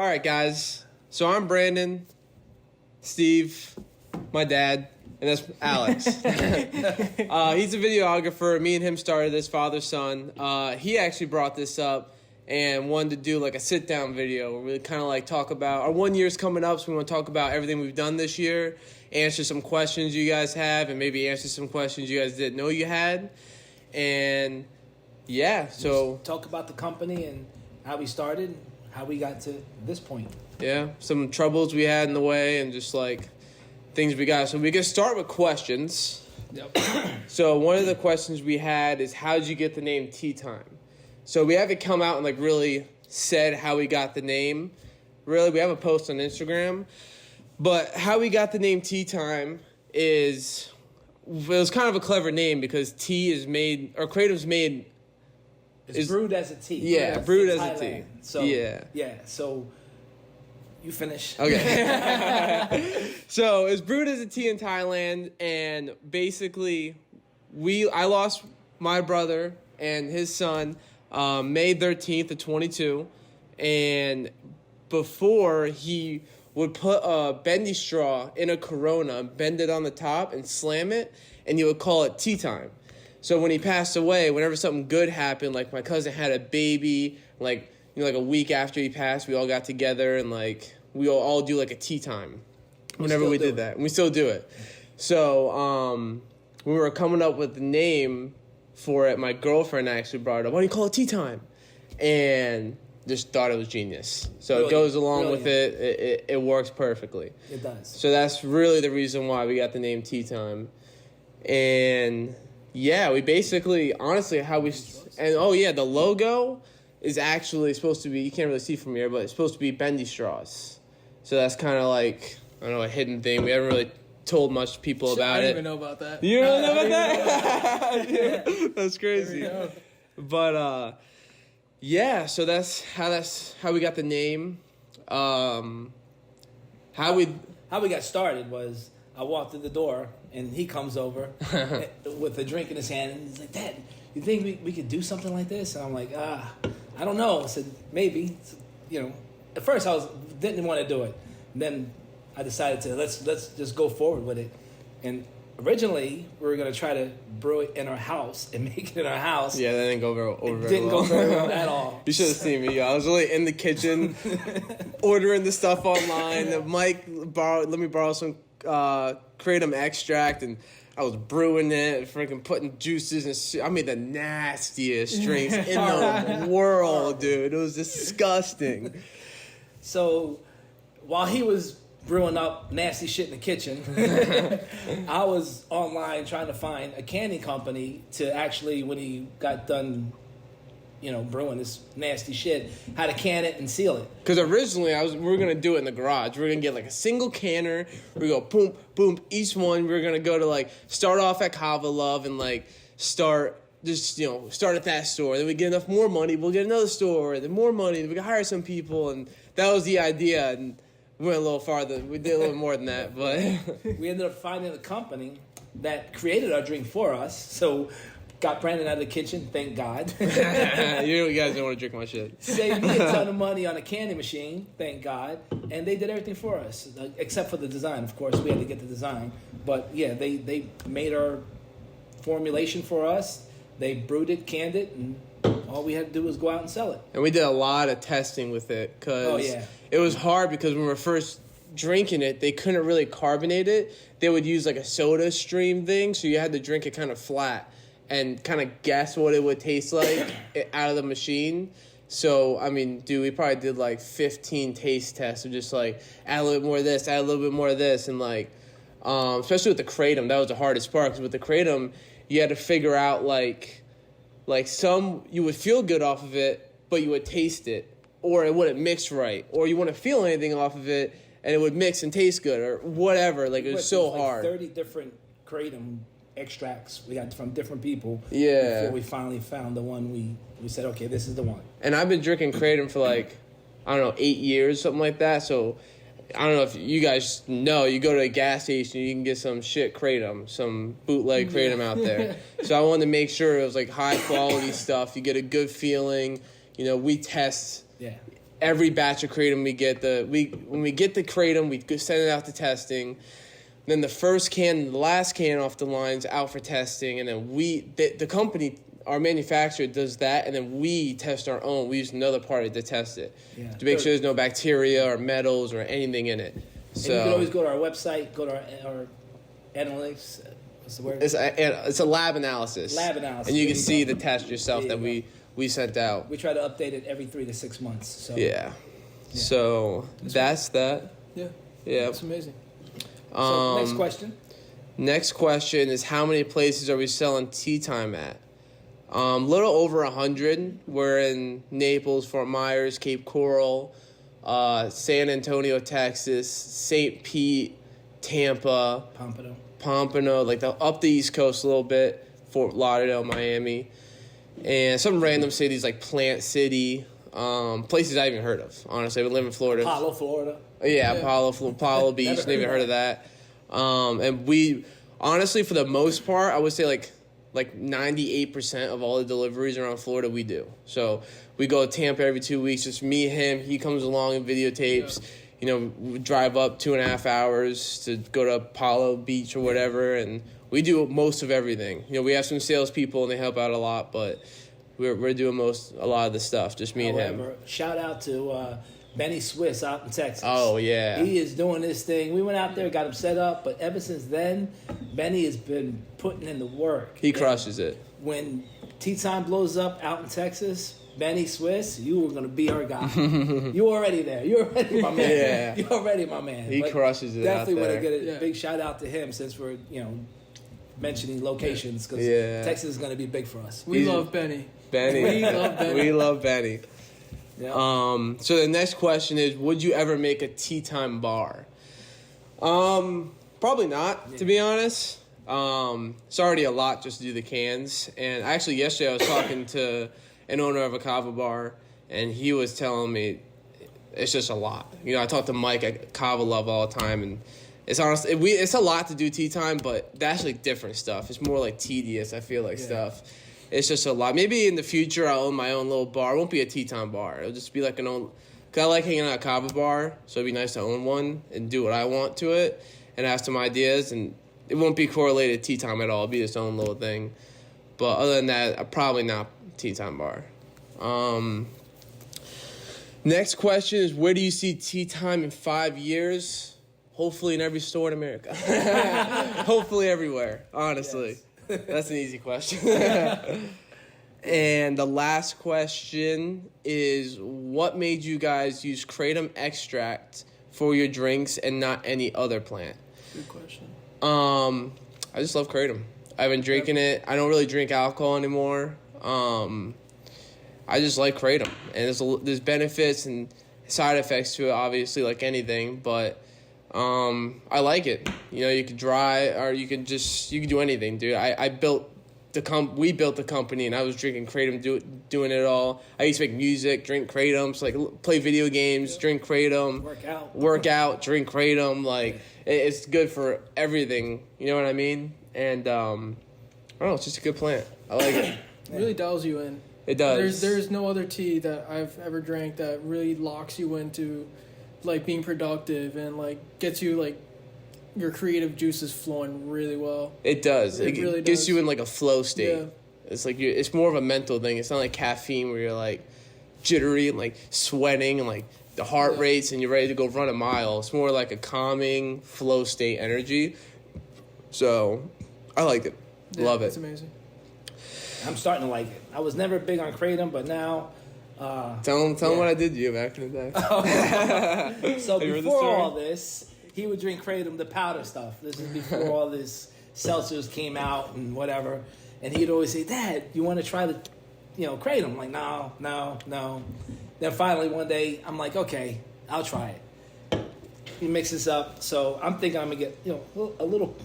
All right, guys. So I'm Brandon, Steve, my dad, and that's Alex. He's a videographer. Me and him started this father-son. He actually brought this up and wanted to do like a sit-down video where we kind of like talk about our 1 year's coming up, so we want to talk about everything we've done this year, answer some questions you guys have, and maybe answer some questions you guys didn't know you had. And yeah, so just talk about the company and how we started, how we got to this point. Yeah, some troubles we had in the way and just like things we got. So we can start with questions. Yep. So one of the questions we had is, how did you get the name Tea Time? So we haven't come out and like really said how we got the name. Really, we have a post on Instagram. But how we got the name Tea Time is, it was kind of a clever name because tea is made, or Kratom's made. It's brewed as a tea. Yeah, brewed as a tea. So yeah. So you finish. Okay. So it's brewed as a tea in Thailand, and basically, I lost my brother and his son May 13th of 22, and before he would put a bendy straw in a Corona, bend it on the top, and slam it, and he would call it tea time. So when he passed away, whenever something good happened, like my cousin had a baby, like a week after he passed, we all got together and like we all do like a tea time. Whenever we did that, and we still do it. So when we were coming up with the name for it, my girlfriend actually brought it up. Why don't you call it Tea Time? And just thought it was genius. So it goes along with it. It works perfectly. It does. So that's really the reason why we got the name Tea Time. And yeah, we basically, honestly, the logo is actually supposed to be, you can't really see from here, but it's supposed to be bendy straws. So that's kind of like, I don't know, a hidden thing. We haven't really told much people about it. I didn't even know about that. You don't know about that? Yeah. That's crazy. But yeah, so that's how we got the name. How we got started was I walked in the door and he comes over with a drink in his hand and he's like, "Dad, you think we could do something like this?" And I'm like, I don't know. I said, maybe. At first I didn't want to do it. And then I decided to let's just go forward with it. And originally we were going to try to brew it in our house and make it in our house. Yeah, that didn't go over very well. Didn't go very well at all. You should have seen me. I was really in the kitchen ordering the stuff online. Mike let me borrow some Kratom extract, and I was brewing it, freaking putting juices and I made the nastiest drinks in the world, dude. It was disgusting. So while he was brewing up nasty shit in the kitchen, I was online trying to find a canning company to actually, when he got done, brewing this nasty shit, how to can it and seal it. Because originally we were gonna do it in the garage. We were gonna get like a single canner. We go boom, boom, each one. We were gonna go to like start off at Kava Love and like start at that store. Then we get enough more money, we'll get another store. Then more money, then we can hire some people, and that was the idea. And we went a little farther. We did a little more than that, but we ended up finding a company that created our drink for us. So got Brandon out of the kitchen, thank God. You guys don't want to drink my shit. Saved me a ton of money on a candy machine, thank God. And they did everything for us, except for the design, of course. We had to get the design. But yeah, they made our formulation for us. They brewed it, canned it, and all we had to do was go out and sell it. And we did a lot of testing with it because it was hard because when we were first drinking it, they couldn't really carbonate it. They would use like a soda stream thing, so you had to drink it kind of flat and kind of guess what it would taste like out of the machine. So, I mean, dude, we probably did like 15 taste tests of just like, add a little bit more of this, add a little bit more of this. And like, especially with the Kratom, that was the hardest part. Because with the Kratom, you had to figure out like some, you would feel good off of it, but you would taste it. Or it wouldn't mix right. Or you wouldn't feel anything off of it, and it would mix and taste good. Or whatever. Like, it was so hard. 30 different Kratom extracts we got from different people. Yeah. Before we finally found the one we said, okay, this is the one. And I've been drinking Kratom for like, I don't know, 8 years, something like that. So I don't know if you guys know, you go to a gas station, you can get some shit Kratom, some bootleg Kratom out there. So I wanted to make sure it was like high quality stuff. You get a good feeling. We test every batch of kratom when we get the kratom, we send it out to testing. Then the first can, the last can off the line's out for testing, and then the company, our manufacturer, does that, and then we test our own. We use another party to test it to make sure there's no bacteria or metals or anything in it. So and you can always go to our website, go to our analytics. What's the word? It's a lab analysis. And you can see the test yourself that we sent out. We try to update it every 3 to 6 months. So Yeah. So that's that. Yeah. Yeah. That's amazing. So next question. Next question is, how many places are we selling Tea Time at? Little over 100. We're in Naples, Fort Myers, Cape Coral, San Antonio, Texas, St. Pete, Tampa, Pompano, like up the East Coast a little bit, Fort Lauderdale, Miami, and some random cities like Plant City, places I haven't heard of. Honestly, we live in Florida. Apollo, Florida. Yeah, Apollo Beach, never even heard of that. And we, honestly, for the most part, I would say like 98% of all the deliveries around Florida we do. So we go to Tampa every 2 weeks, just me, him. He comes along and videotapes. You know, we drive up 2.5 hours to go to Apollo Beach or whatever, and we do most of everything. You know, we have some salespeople and they help out a lot, but we're doing a lot of the stuff, just me and him. Shout out to Benny Swiss out in Texas. Oh, yeah. He is doing this thing. We went out there, got him set up, but ever since then, Benny has been putting in the work. He crushes it. When Tea Time blows up out in Texas, Benny Swiss, you were going to be our guy. You're already there. You're already my man. Yeah. You're already my man. He crushes it out there. Definitely want to get a big shout out to him since we're, mentioning locations, because Texas is going to be big for us. We love Benny. We love Benny. Yeah. So the next question is, would you ever make a Tea Time bar? Probably not, to be honest. It's already a lot just to do the cans. And actually yesterday I was talking to an owner of a kava bar, and he was telling me it's just a lot. You know, I talk to Mike at Kava Love all the time, and it's honestly, it's a lot to do Tea Time, but that's like different stuff. It's more like tedious, I feel like, stuff. It's just a lot. Maybe in the future I'll own my own little bar. It won't be a Tea Time bar. It'll just be like an own, because I like hanging out at a kava bar, so it'd be nice to own one and do what I want to it and have some ideas, and it won't be correlated to Tea Time at all. It'll be its own little thing. But other than that, probably not Tea Time bar. Next question is, where do you see Tea Time in 5 years? Hopefully in every store in America. Hopefully everywhere, honestly. Yes. That's an easy question. And the last question is, what made you guys use kratom extract for your drinks and not any other plant? Good question. I just love kratom. I've been drinking it. I don't really drink alcohol anymore. I just like kratom, and there's benefits and side effects to it, obviously, like anything. But I like it. You know, you could dry, or you could do anything, dude. We built the company, and I was drinking kratom, doing it all. I used to make music, drink kratom, so like play video games, drink kratom, work out, drink kratom. Like it's good for everything. You know what I mean? And I don't know, it's just a good plant. I like it. It really dials you in. It does. There's no other tea that I've ever drank that really locks you into like being productive and like gets you like your creative juices flowing really well. It does. It really gets does. you in like a flow state. Yeah. It's like it's more of a mental thing. It's not like caffeine where you're like jittery and like sweating and like the heart rates and you're ready to go run a mile. It's more like a calming flow state energy. So I like it. Yeah, Love it. It's amazing. I'm starting to like it. I was never big on kratom, but now. Tell him what I did to you back in the day. So before all this, he would drink kratom, the powder stuff. This is before all this seltzers came out and whatever. And he'd always say, "Dad, you want to try the, kratom?" I'm like, no. Then finally one day, I'm like, okay, I'll try it. He mixes up. So I'm thinking I'm gonna get, a little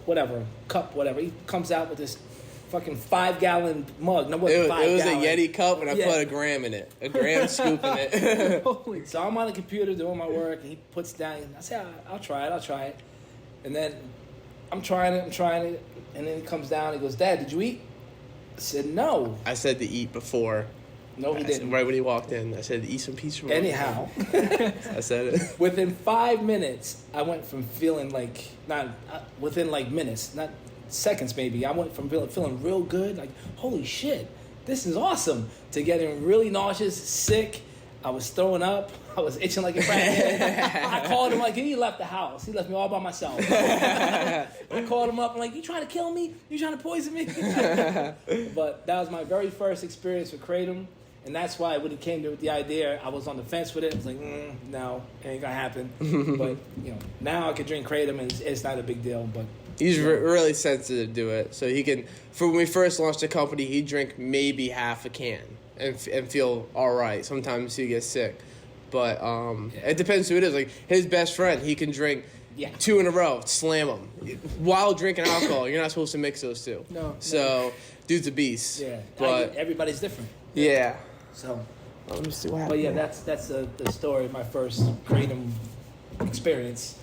whatever cup, whatever. He comes out with this fucking 5-gallon mug. No, it was 5 a gallon. Yeti cup, and I put a gram in it. A gram scoop in it. So I'm on the computer doing my work, and he puts down. I say, I'll try it. And then I'm trying it, and then he comes down. And he goes, "Dad, did you eat?" I said, "No." I said to eat before. No, he didn't. Right when he walked in, I said, "Eat some pizza." Anyhow, I said it. within 5 minutes, I went from feeling like within like minutes, not seconds maybe. I went from feeling real good, like holy shit, this is awesome, to getting really nauseous, sick. I was throwing up. I was itching like a crackhead. I called him like he left the house. He left me all by myself. I called him up. I'm like, you trying to kill me? You trying to poison me? But that was my very first experience with Kratom. And that's why when he came to the idea, I was on the fence with it. I was like, no, it ain't gonna happen. But now I can drink Kratom, and it's not a big deal. But he's really sensitive to it, so he can. For when we first launched the company, he'd drink maybe half a can and feel all right. Sometimes he gets sick, but it depends who it is. Like his best friend, he can drink 2 in a row, slam them while drinking alcohol. You're not supposed to mix those two. No. So dude's a beast. yeah, but everybody's different. yeah. So, Let me see what but happened. yeah, that's the story of my first Kratom experience.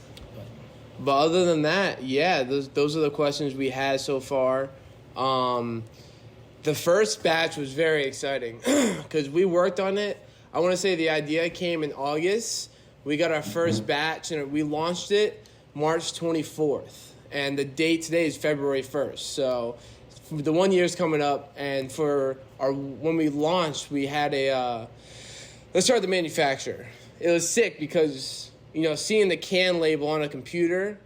But other than that, yeah, those are the questions we had so far. The first batch was very exciting because we worked on it. I want to say the idea came in August. We got our first batch and we launched it March 24th. And the date today is February 1st. So the 1 year's coming up. And for when we launched, we had let's start the manufacturer. It was sick because, seeing the can label on a computer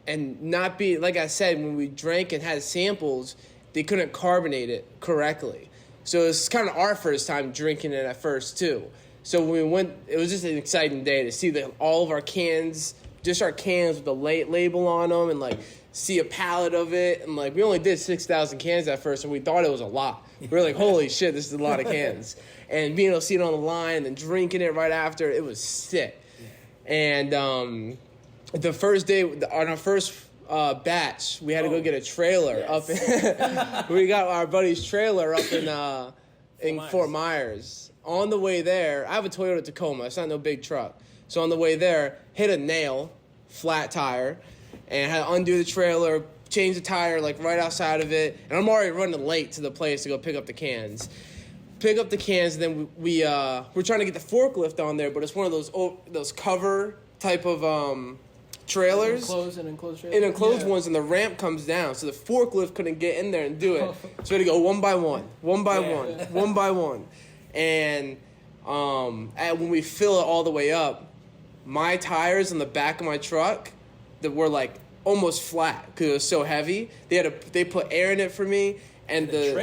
and not be, like I said, when we drank and had samples, they couldn't carbonate it correctly. So it's kind of our first time drinking it at first, too. So when we went, it was just an exciting day to see all of our cans, just our cans with the label on them, and see a pallet of it. And we only did 6,000 cans at first, and we thought it was a lot. We were like, holy shit, this is a lot of cans. And being able to see it on the line and drinking it right after, it was sick. And the first day, on our first batch, we had to go get a trailer up. We got our buddy's trailer up in Fort Myers. On the way there, I have a Toyota Tacoma. It's not no big truck. So on the way there, hit a nail, flat tire, and had to undo the trailer, change the tire right outside of it. And I'm already running late to the place to go pick up the cans. Pick up the cans, and then we're trying to get the forklift on there, but it's one of those cover type of trailers. Enclosed trailers. Enclosed ones, and the ramp comes down, so the forklift couldn't get in there and do it. So we had to go one by one. And when we fill it all the way up, my tires on the back of my truck that were almost flat because it was so heavy. They put air in it for me, and the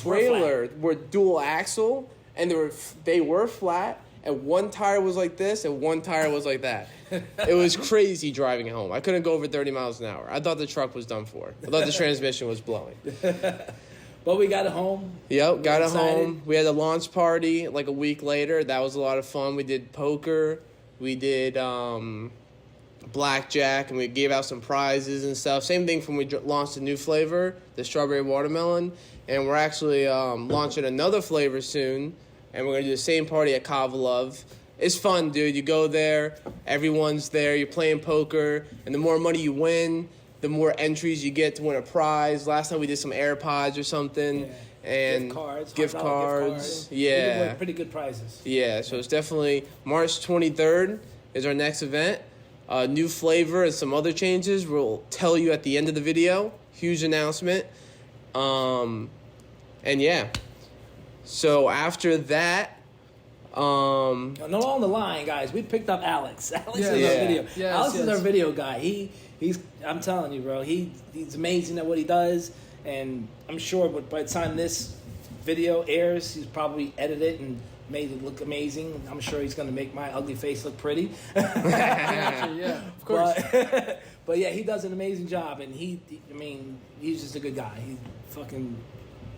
trailer were dual axle, and they were flat. And one tire was like this, and one tire was like that. It was crazy driving home. I couldn't go over 30 miles an hour. I thought the truck was done for. I thought the transmission was blowing. But we got it home. Yep, got it home. We had a launch party a week later. That was a lot of fun. We did poker. We did blackjack, and we gave out some prizes and stuff. Same thing from when we launched a new flavor, the strawberry watermelon. And we're actually launching another flavor soon. And we're going to do the same party at Kavalov. It's fun, dude. You go there, everyone's there, you're playing poker, and the more money you win, the more entries you get to win a prize. Last time we did some AirPods or something. Yeah. And gift cards. Yeah. We did pretty good prizes. Yeah, so it's definitely March 23rd is our next event. New flavor and some other changes we'll tell you at the end of the video. Huge announcement. And yeah. So after that, no, on the line, guys. We picked up Alex. Alex is our video. Yes, Alex is our video guy. He's. I'm telling you, bro. He's amazing at what he does, and I'm sure by the time this video airs, he's probably edited it and made it look amazing. I'm sure he's gonna make my ugly face look pretty. Yeah, of course. But yeah, he does an amazing job, and he's just a good guy. He's fucking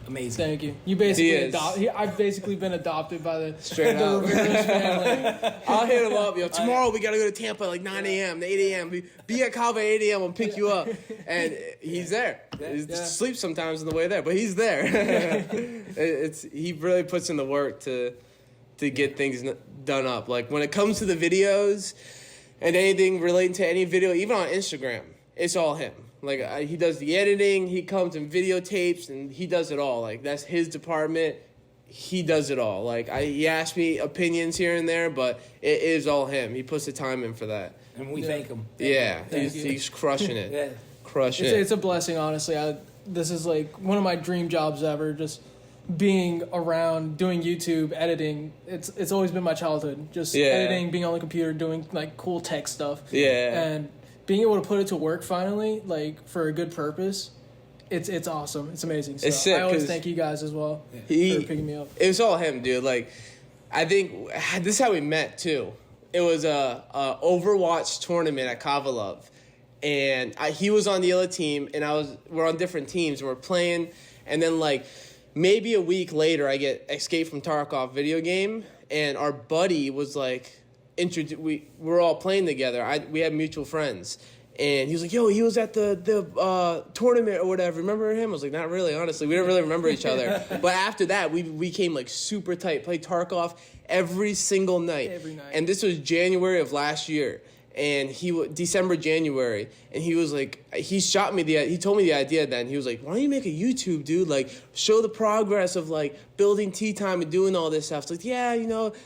amazing. Thank you. You basically I've basically been adopted by the Straight up. Ramirez family. I'll hit him up. Tomorrow we got to go to Tampa 9 a.m. to 8 a.m. Be at Cava 8 a.m. I'll pick you up. And he's there. He sleeps sometimes on the way there, but he's there. He really puts in the work to get things done up. When it comes to the videos and anything relating to any video, even on Instagram, it's all him. He does the editing, he comes and videotapes, and he does it all. That's his department. he does it all. Like he asks me opinions here and there, but it is all him. He puts the time in for that. And we thank him. Yeah, Thank you. he's crushing it. Yeah. Crushing it. It's a blessing, honestly. This is like one of my dream jobs ever. Just being around doing YouTube editing. It's always been my childhood. Just editing, being on the computer, doing like cool tech stuff. Yeah. And being able to put it to work finally, like for a good purpose. It's awesome. It's amazing. So It's sick, I always 'cause thank you guys as well for picking me up. It was all him, dude. Like, I think this is how we met too. It was a Overwatch tournament at Kavalov, and he was on the other team, and we're on different teams, and we're playing, and then like maybe a week later, I get Escape from Tarkov video game, and our buddy was like, we're all playing together. We had mutual friends. And he was like, yo, he was at the tournament or whatever. Remember him? I was like, not really, honestly. We don't really remember each other. But after that, we became like super tight. Played Tarkov every single night. Every night. And this was January of last year. And December, January. And he was like, he told me the idea then. He was like, why don't you make a YouTube, dude? Like, show the progress of like building tea time and doing all this stuff. It's like, yeah,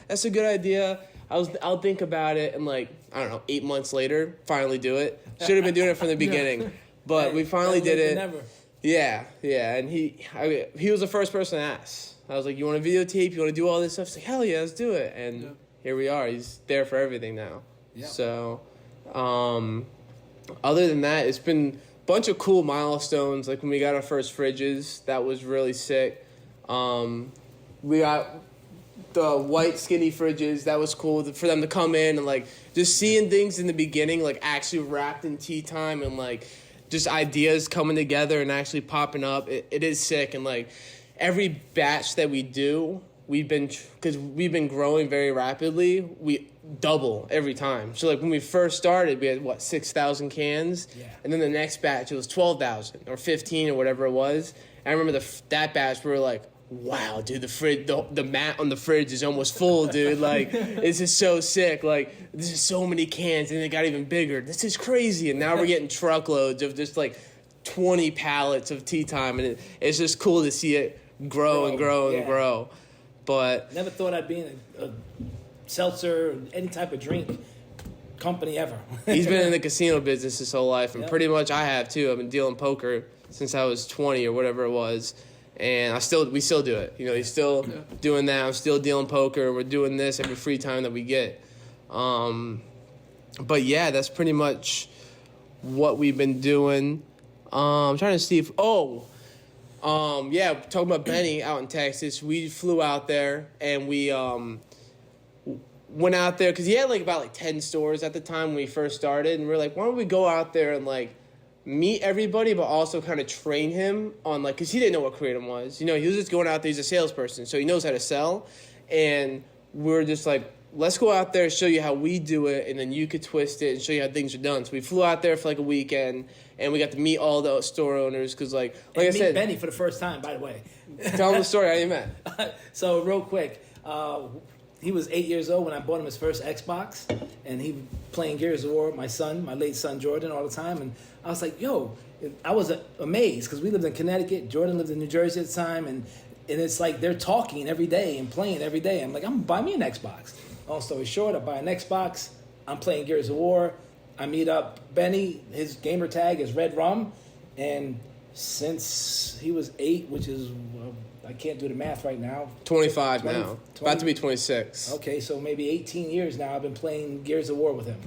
that's a good idea. I'll think about it, and like, I don't know, 8 months later, finally do it. Should have been doing it from the beginning, but we finally did it. Never. Yeah, and he was the first person to ask. I was like, you want to videotape? You want to do all this stuff? He's like, hell yeah, let's do it. And here we are. He's there for everything now. Yeah. So, other than that, it's been a bunch of cool milestones. Like when we got our first fridges, that was really sick. We got the white skinny fridges. That was cool for them to come in and like just seeing things in the beginning, like actually wrapped in tea time and like just ideas coming together and actually popping up. It is sick. And like every batch that we do, because we've been growing very rapidly, we double every time. So like when we first started, we had 6,000 cans, and then the next batch it was 12,000 or 15 or whatever it was. And I remember that batch we were like, wow, dude, the mat on the fridge is almost full, dude. Like, this is so sick. Like, this is so many cans, and it got even bigger. This is crazy. And now we're getting truckloads of just, like, 20 pallets of tea time, and it's just cool to see it grow and grow and grow. But never thought I'd be in a seltzer or any type of drink company ever. He's been in the casino business his whole life, and pretty much I have, too. I've been dealing poker since I was 20 or whatever it was. And we still do it. He's still doing that. I'm still dealing poker. We're doing this every free time that we get. But yeah, that's pretty much what we've been doing. I'm trying to see if talking about Benny out in Texas. We flew out there and we went out there because he had about 10 stores at the time when we first started, and we were like, why don't we go out there and meet everybody, but also kind of train him on because he didn't know what Kratom was. He was just going out there. He's a salesperson, so he knows how to sell. And we're just like, let's go out there and show you how we do it, and then you could twist it and show you how things are done. So we flew out there for a weekend, and we got to meet all the store owners because I said, Benny for the first time, by the way. Tell him the story how you met. So real quick, he was 8 years old when I bought him his first Xbox, and he was playing Gears of War with my late son Jordan, all the time. And I was like, yo, I was amazed because we lived in Connecticut. Jordan lived in New Jersey at the time, and it's like they're talking every day and playing every day. I'm like, I'm gonna buy me an Xbox. Long story short, I buy an Xbox. I'm playing Gears of War. I meet up Benny. His gamer tag is Red Rum, and since he was 8, which is I can't do the math right now. 25 now. About to be 26. Okay, so maybe 18 years now I've been playing Gears of War with him.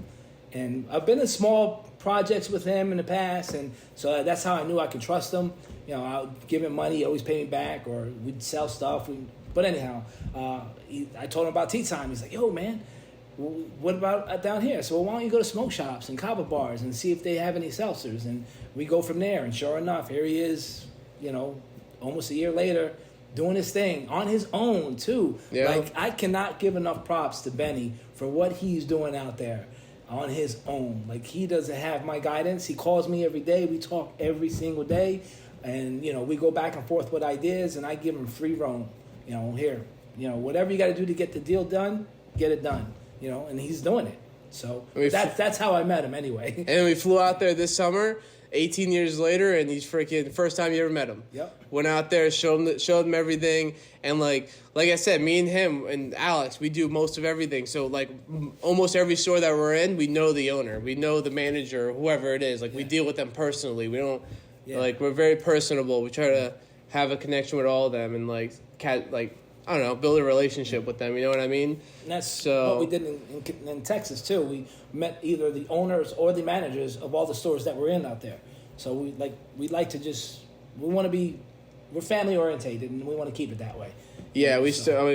And I've been in small projects with him in the past, and so that's how I knew I could trust him. I'll give him money, he always pay me back, or we'd sell stuff. But anyhow, I told him about tea time. He's like, yo, man, what about down here? So why don't you go to smoke shops and kava bars and see if they have any seltzers? And we go from there, and sure enough, here he is, almost a year later, doing his thing on his own too. Yeah. I cannot give enough props to Benny for what he's doing out there on his own. He doesn't have my guidance. He calls me every day. We talk every single day, and we go back and forth with ideas, and I give him free roam. Here, whatever you got to do to get the deal done, get it done. And he's doing it. So that's how I met him anyway. And we flew out there this summer, 18 years later, and he's freaking first time you ever met him. Yep. Went out there, showed him everything, and like I said, me and him and Alex, we do most of everything. So like almost every store that we're in, we know the owner, we know the manager, whoever it is. Like we deal with them personally. We don't like we're very personable. We try to have a connection with all of them and like I don't know, build a relationship with them. You know what I mean? And that's what we did in Texas too. We met either the owners or the managers of all the stores that we're in out there. So we like to just we're family orientated and we want to keep it that way. Yeah,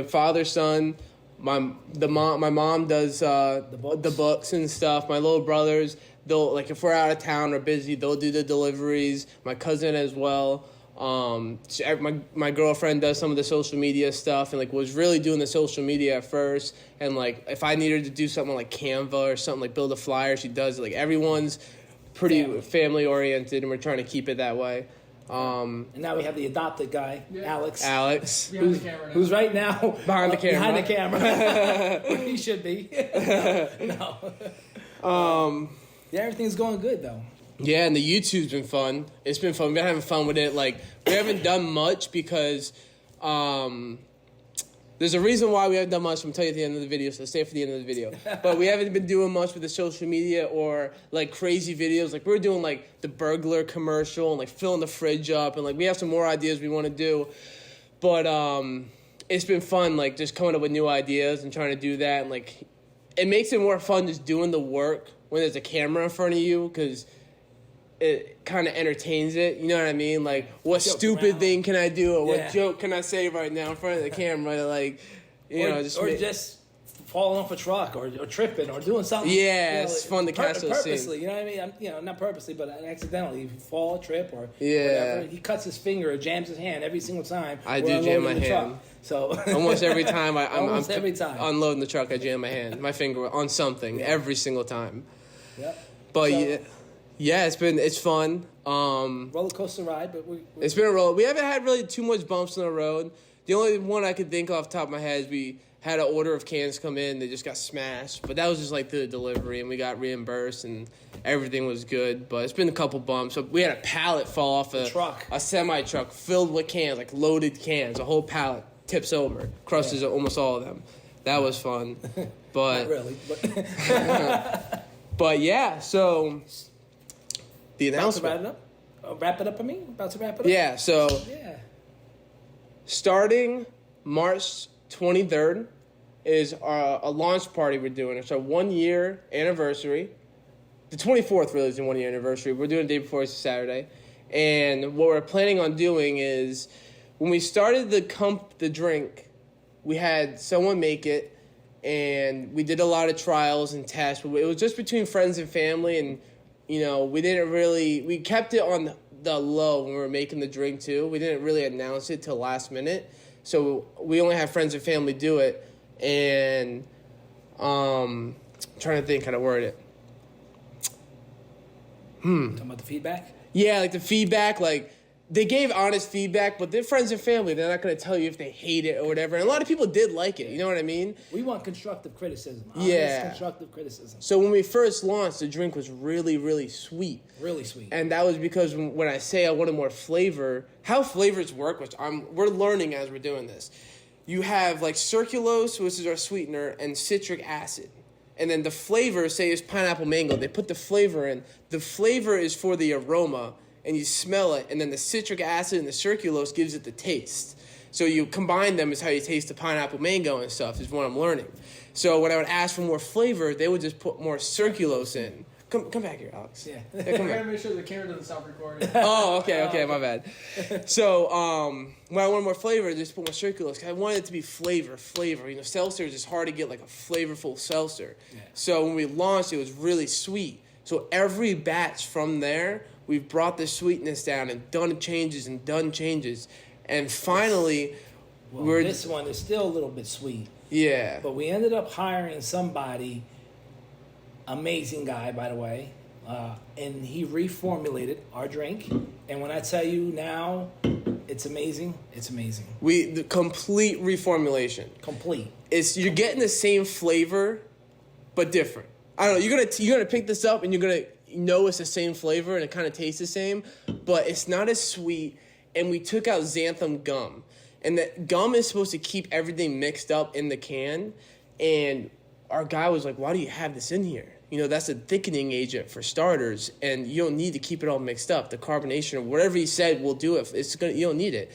father son. My mom does the books and stuff. My little brothers, they'll like if we're out of town or busy, they'll do the deliveries. My cousin as well. My girlfriend does some of the social media stuff and like was really doing the social media at first, and like if I needed to do something like Canva or something like build a flyer, she does it. Like everyone's pretty family oriented, and we're trying to keep it that way. And now we have the adopted guy, Alex, who's right now behind the camera. Where he should be. No. Yeah, everything's going good though. Yeah, and the YouTube's been fun. It's been fun. We've been having fun with it. Like, we haven't done much because there's a reason why we haven't done much. I'm going to tell you at the end of the video, so stay for the end of the video. But we haven't been doing much with the social media or, like, crazy videos. Like, we're doing, like, the burglar commercial and, like, filling the fridge up. And, like, we have some more ideas we want to do. But it's been fun, like, just coming up with new ideas and trying to do that. And, like, it makes it more fun just doing the work when there's a camera in front of you because it kind of entertains it, you know what I mean? Like, what stupid thing can I do, or what joke can I say right now in front of the camera? Like, just falling off a truck, or tripping, or doing something. Yeah, it's fun to catch those purposely. scenes. You know what I mean? Not purposely, but accidentally. If you fall, trip, or whatever. He cuts his finger or jams his hand every single time. I do jam my hand. So almost every time I'm every time unloading the truck, I jam my hand, my finger on something every single time. Yep. But yeah, it's fun. Roller coaster ride, but it's been a roller. We haven't had really too much bumps on the road. The only one I could think off the top of my head is we had an order of cans come in. They just got smashed, but that was just like the delivery, and we got reimbursed, and everything was good. But it's been a couple bumps. So we had a pallet fall off a semi truck filled with cans, like loaded cans. A whole pallet tips over, crushes almost all of them. That was fun, but not really. But but yeah, so. The announcement. About to wrap it up for me? About to wrap it up? Yeah, so starting March 23rd is a launch party we're doing. It's our 1 year anniversary. The 24th really is the 1 year anniversary. We're doing it the day before, it's a Saturday. And what we're planning on doing is when we started the drink, we had someone make it, and we did a lot of trials and tests. But it was just between friends and family, and we kept it on the low when we were making the drink too. We didn't really announce it till last minute. So we only had friends and family do it. And I'm trying to think how to word it. Talking about the feedback? Yeah, like the feedback, like they gave honest feedback, but they're friends and family. They're not going to tell you if they hate it or whatever. And a lot of people did like it. You know what I mean? We want constructive criticism. Constructive criticism. So when we first launched, the drink was really, really sweet. Really sweet. And that was because when I say I wanted more flavor, how flavors work, which we're learning as we're doing this. You have like circulose, which is our sweetener, and citric acid. And then the flavor, say, is pineapple mango. They put the flavor in. The flavor is for the aroma, and you smell it, and then the citric acid and the circulose gives it the taste. So you combine them is how you taste the pineapple mango and stuff, is what I'm learning. So when I would ask for more flavor, they would just put more circulose in. Come back here, Alex. Yeah. Come I back. gotta make sure the camera doesn't stop recording. Oh, okay, my bad. So when I wanted more flavor, I just put more circulose. 'Cause I wanted it to be flavor. You know, seltzer is just hard to get like a flavorful seltzer. Yeah. So when we launched, it was really sweet. So every batch from there, we've brought the sweetness down and done changes. And finally, this one is still a little bit sweet. Yeah. But we ended up hiring somebody, amazing guy, by the way, and he reformulated our drink. And when I tell you now, it's amazing. It's amazing. The complete reformulation. Complete. You're getting the same flavor, but different. I don't know. You're gonna pick this up and you're know it's the same flavor and it kind of tastes the same, but it's not as sweet. And we took out xanthan gum. And that gum is supposed to keep everything mixed up in the can. And our guy was like, why do you have this in here? You know, that's a thickening agent for starters, and you don't need to keep it all mixed up. The carbonation or whatever he said will do it. You don't need it.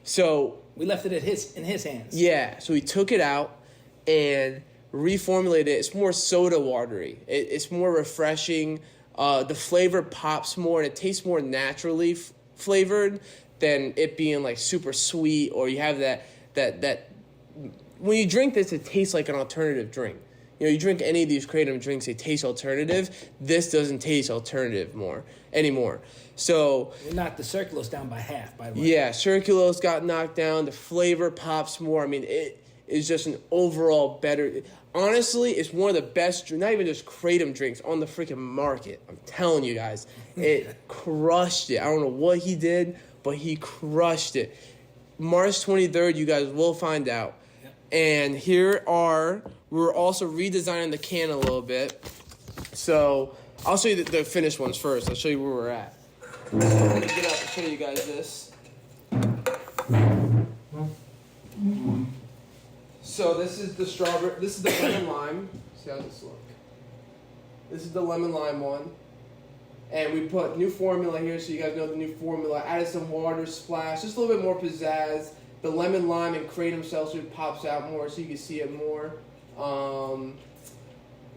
So we left it in his hands. Yeah, so we took it out and reformulated it. It's more soda watery. It's more refreshing. The flavor pops more, and it tastes more naturally flavored than it being like super sweet, or you have that. When you drink this, it tastes like an alternative drink. You know, you drink any of these Kratom drinks, they taste alternative. This doesn't taste alternative anymore. So we knocked the Circulose down by half, by the way. Yeah, Circulose got knocked down. The flavor pops more. I mean, it is just an overall better. Honestly, it's one of the best, not even just Kratom drinks on the freaking market. I'm telling you guys, it crushed it. I don't know what he did, but he crushed it. March 23rd, you guys will find out. And we're also redesigning the can a little bit. So I'll show you the finished ones first. I'll show you where we're at. I'm going to get out to show you guys this. So this is the strawberry, this is the lemon lime. See how this look? This is the lemon lime one. And we put new formula here so you guys know the new formula. Added some water splash, just a little bit more pizzazz. The lemon lime and Kratom seltzer pops out more so you can see it more.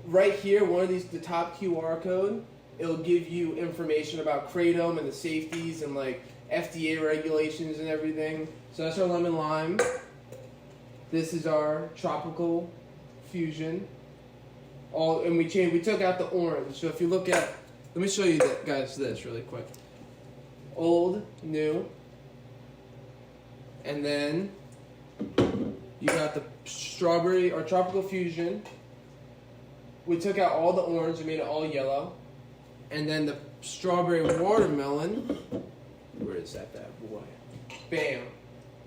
Right here, one of these, the top QR code, it'll give you information about Kratom and the safeties and like FDA regulations and everything. So that's our lemon lime. This is our tropical fusion. And we took out the orange. So if you look at, let me show you guys this really quick. Old, new. And then you got the strawberry or tropical fusion. We took out all the orange and made it all yellow. And then the strawberry watermelon. Where is that bad boy? Bam.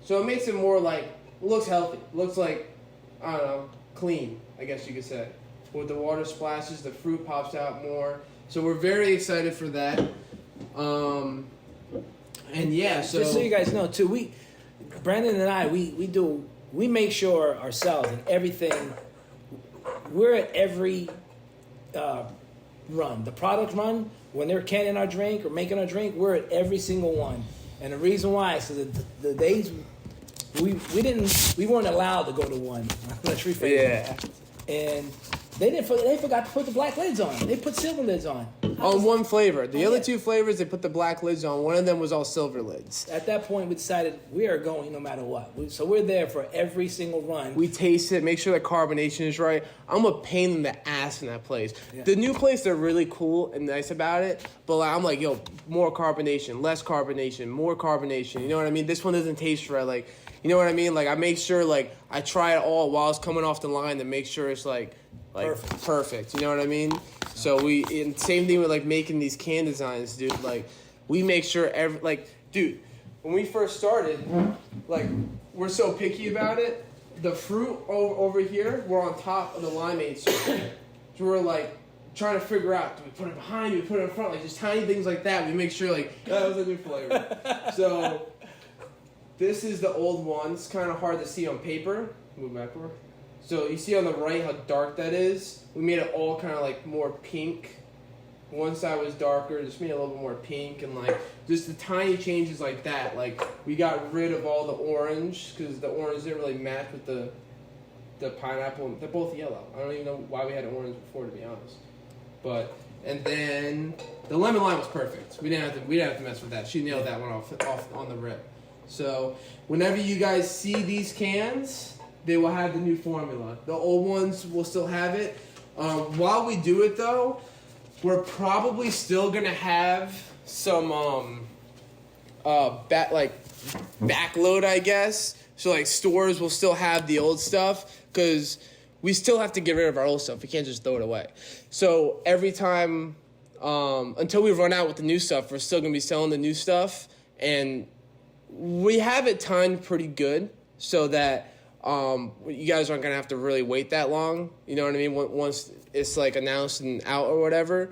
So it makes it more like, looks healthy. Looks like, I don't know, clean, I guess you could say. With the water splashes, the fruit pops out more. So we're very excited for that. And yeah, so. Just so you guys know too, Brandon and I, we make sure ourselves and everything, we're at every run. The product run, when they're canning our drink or making our drink, we're at every single one. And the reason why is because the days we weren't allowed to go to one. Let's rephrase that. And they forgot to put the black lids on. They put silver lids on. On one flavor. The other two flavors, they put the black lids on. One of them was all silver lids. At that point, we decided we are going no matter what. So we're there for every single run. We taste it, make sure the carbonation is right. I'm a pain in the ass in that place. Yeah. The new place, they're really cool and nice about it. But I'm like, yo, more carbonation, less carbonation, more carbonation. You know what I mean? This one doesn't taste right. Like, you know what I mean? Like, I make sure, like, I try it all while it's coming off the line to make sure it's, like perfect. You know what I mean? So same thing with like making these can designs, dude. Like we make sure dude, when we first started, like we're so picky about it. The fruit over here, we're on top of the limeade circle. So we're like trying to figure out, do we put it behind, do we put it in front, like just tiny things like that. We make sure like that was a new flavor. So this is the old one. It's kind of hard to see on paper. Move backward. So you see on the right how dark that is? We made it all kind of like more pink. One side was darker, just made it a little bit more pink and like just the tiny changes like that. Like we got rid of all the orange because the orange didn't really match with the pineapple. They're both yellow. I don't even know why we had orange before, to be honest. And then the lemon lime was perfect. We didn't have to mess with that. She nailed that one off on the rip. So whenever you guys see these cans, they will have the new formula. The old ones will still have it. While we do it, though, we're probably still gonna have some backload, I guess. So like stores will still have the old stuff because we still have to get rid of our old stuff. We can't just throw it away. So every time until we run out with the new stuff, we're still gonna be selling the new stuff, and we have it timed pretty good so that. You guys aren't going to have to really wait that long. You know what I mean? Once it's like announced and out or whatever.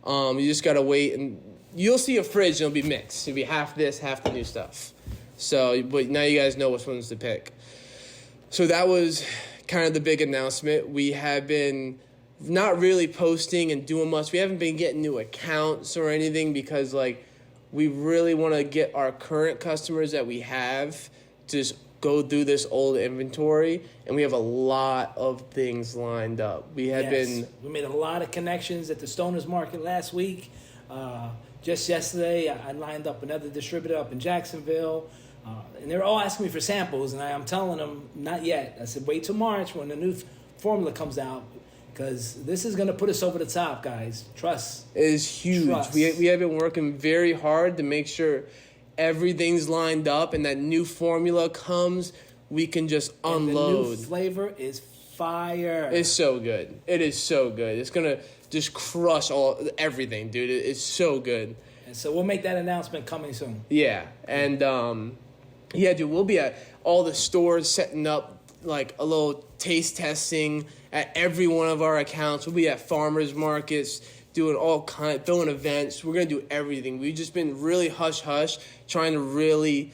You just gotta wait, and you'll see a fridge. And it'll be mixed. It'll be half this, half the new stuff. So, but now you guys know which ones to pick. So that was kind of the big announcement. We have been not really posting and doing much. We haven't been getting new accounts or anything because, like, we really want to get our current customers that we have to just go through this old inventory, and we have a lot of things lined up. We made a lot of connections at the Stoners Market last week. Just yesterday, I lined up another distributor up in Jacksonville. And they're all asking me for samples, and I'm telling them, not yet. I said, wait till March when the new formula comes out, because this is going to put us over the top, guys. Trust. It is huge. Trust. We have been working very hard to make sure everything's lined up, and that new formula comes, we can just unload. And the new flavor is fire. It's so good. It is so good. It's going to just crush everything, dude. It's so good. And so we'll make that announcement coming soon. Yeah, and yeah, dude, we'll be at all the stores setting up like a little taste testing at every one of our accounts. We'll be at farmers markets doing throwing events. We're gonna do everything. We've just been really hush hush, trying to really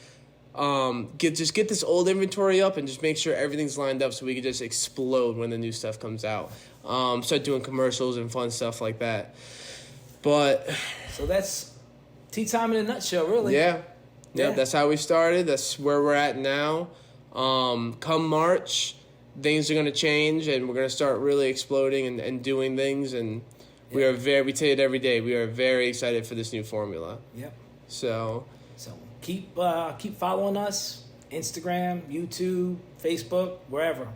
get this old inventory up and just make sure everything's lined up so we can just explode when the new stuff comes out. Start doing commercials and fun stuff like that. But so that's Tea Time in a nutshell, really. Yeah. That's how we started. That's where we're at now. Come March, things are going to change, and we're going to start really exploding and doing things. And we tell it every day, we are very excited for this new formula. Yep. So keep following us, Instagram, YouTube, Facebook, wherever.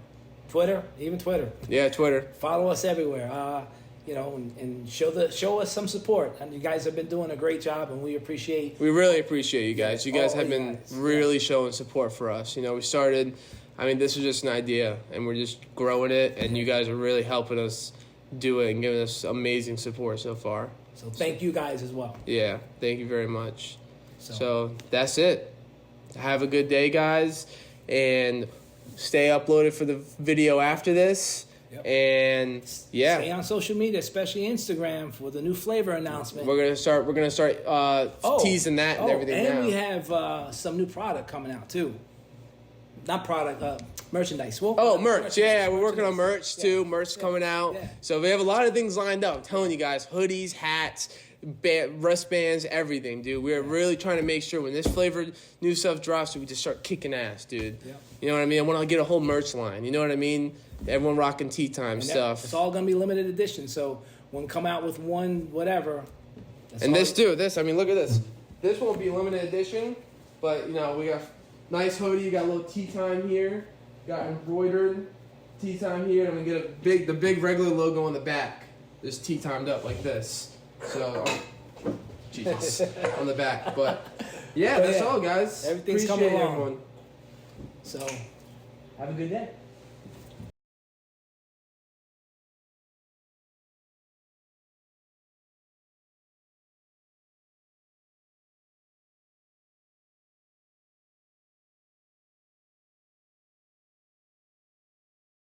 Twitter, even Twitter. Yeah, Twitter. Follow us everywhere. And show us some support. And you guys have been doing a great job, and we really appreciate you guys. You guys have been really showing support for us. We started, this was just an idea, and we're just growing it, and you guys are really helping us do it and giving us amazing support so far. So thank you guys as well. Yeah, thank you very much. So that's it. Have a good day, guys, and stay uploaded for the video after this. Yep. And stay on social media, especially Instagram, for the new flavor announcement. We're gonna start teasing that and everything. And now. we have some new product coming out too. Not product, merchandise. Merch. Yeah, we're working on merch too. Merch coming out. Yeah. So we have a lot of things lined up. I'm telling you guys, hoodies, hats, wristbands, everything, dude. We're really trying to make sure when this flavored new stuff drops, we just start kicking ass, dude. Yeah. You know what I mean? I want to get a whole merch line. You know what I mean? Everyone rocking Tea Time stuff. It's all gonna be limited edition. So when we come out with one, whatever. Look at this. This won't be limited edition, but we got nice hoodie. You got a little Tea Time here. Got embroidered Tea Time here. I'm gonna get the big regular logo on the back. Just Tea Timed up like this. So, Jesus, on the back. But that's all, guys. Everything's Appreciate coming along. Everyone. So, have a good day.